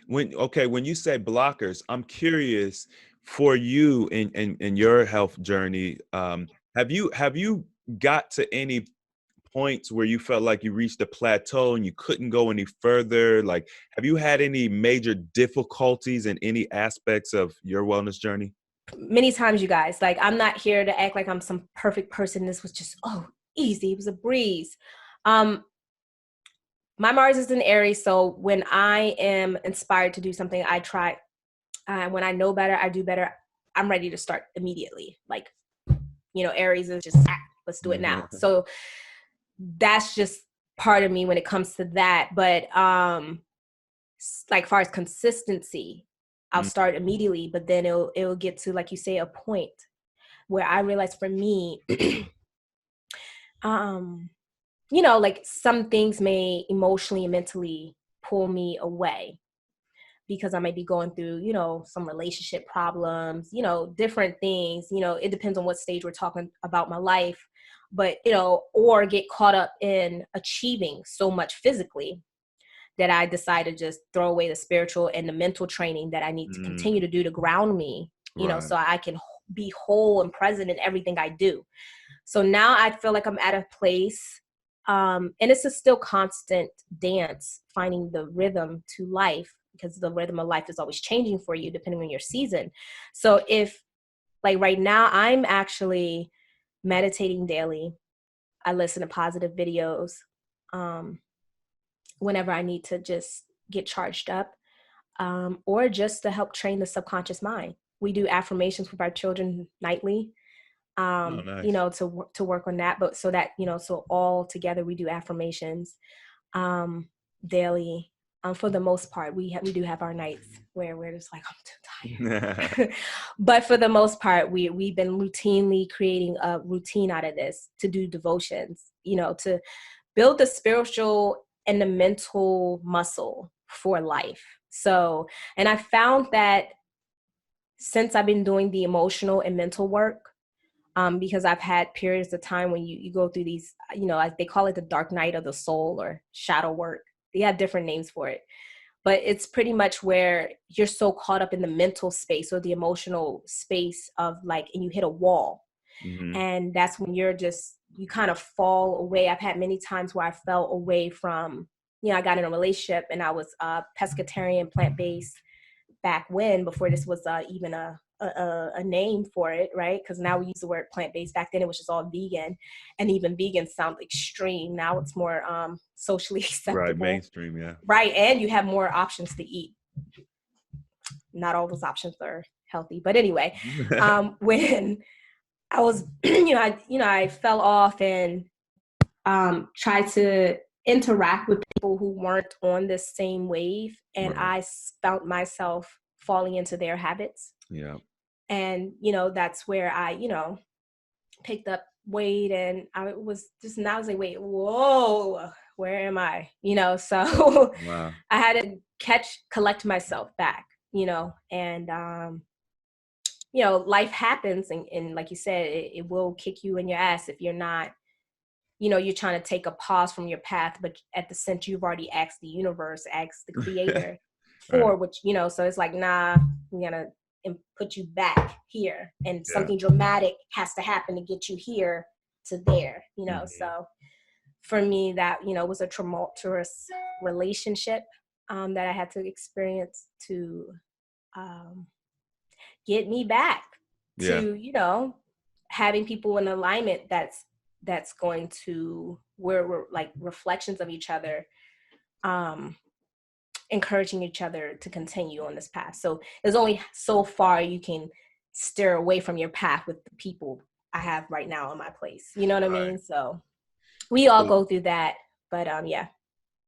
when you say blockers, I'm curious for you in your health journey. Have you got to any points where you felt like you reached a plateau and you couldn't go any further? Like, have you had any major difficulties in any aspects of your wellness journey? Many times, you guys, like, I'm not here to act like I'm some perfect person. This was just, easy. It was a breeze. Um, my Mars is in Aries. So when I am inspired to do something, I try. When I know better, I do better. I'm ready to start immediately. Like, Aries is just, let's do it now. So that's just part of me when it comes to that. But like, far as consistency, I'll start immediately, but then it'll get to, like you say, a point where I realize for me, like, some things may emotionally and mentally pull me away because I might be going through, some relationship problems, different things. It depends on what stage we're talking about my life, but, or get caught up in achieving so much physically that I decide to just throw away the spiritual and the mental training that I need to continue to do to ground me, Right. so I can be whole and present in everything I do. So now I feel like I'm at a place, and it's a still constant dance, finding the rhythm to life, because the rhythm of life is always changing for you depending on your season. So if, like, right now, I'm actually meditating daily. I listen to positive videos whenever I need to just get charged up, or just to help train the subconscious mind. We do affirmations with our children nightly, Oh, nice. to work on that. But so that, so all together we do affirmations daily. For the most part, we do have our nights where we're just like, I'm too tired. But for the most part, we've been routinely creating a routine out of this to do devotions, to build the spiritual and the mental muscle for life. So, and I found that since I've been doing the emotional and mental work, because I've had periods of time when you go through these, like they call it the dark night of the soul or shadow work. They have different names for it, but it's pretty much where you're so caught up in the mental space or the emotional space of, like, and you hit a wall. And that's when you kind of fall away. I've had many times where I fell away from, I got in a relationship and I was pescatarian, plant-based back when, before this was even a name for it, right? Because now we use the word plant-based. Back then it was just all vegan, and even vegan sounds extreme. Now it's more socially acceptable. Right, mainstream, yeah. Right, and you have more options to eat. Not all those options are healthy, but anyway, when I was, I fell off and tried to interact with people who weren't on the same wave, and Right. I found myself falling into their habits. Yeah. And, that's where I, picked up weight, and I was like, wait, whoa, where am I? So Wow. I had to collect myself back, and, life happens, and like you said, it will kick you in your ass if you're not, you're trying to take a pause from your path, but at the center, you've already asked the universe, asked the creator for Right. which, so it's like, nah, we're gonna put you back here, and Yeah. something dramatic has to happen to get you here to there, So for me, that, was a tumultuous relationship that I had to experience to get me back Yeah. to, having people in alignment that's going to, where we're like reflections of each other, encouraging each other to continue on this path. So there's only so far you can steer away from your path with the people I have right now in my place. You know what I Right. mean? So we all So, go through that, but yeah.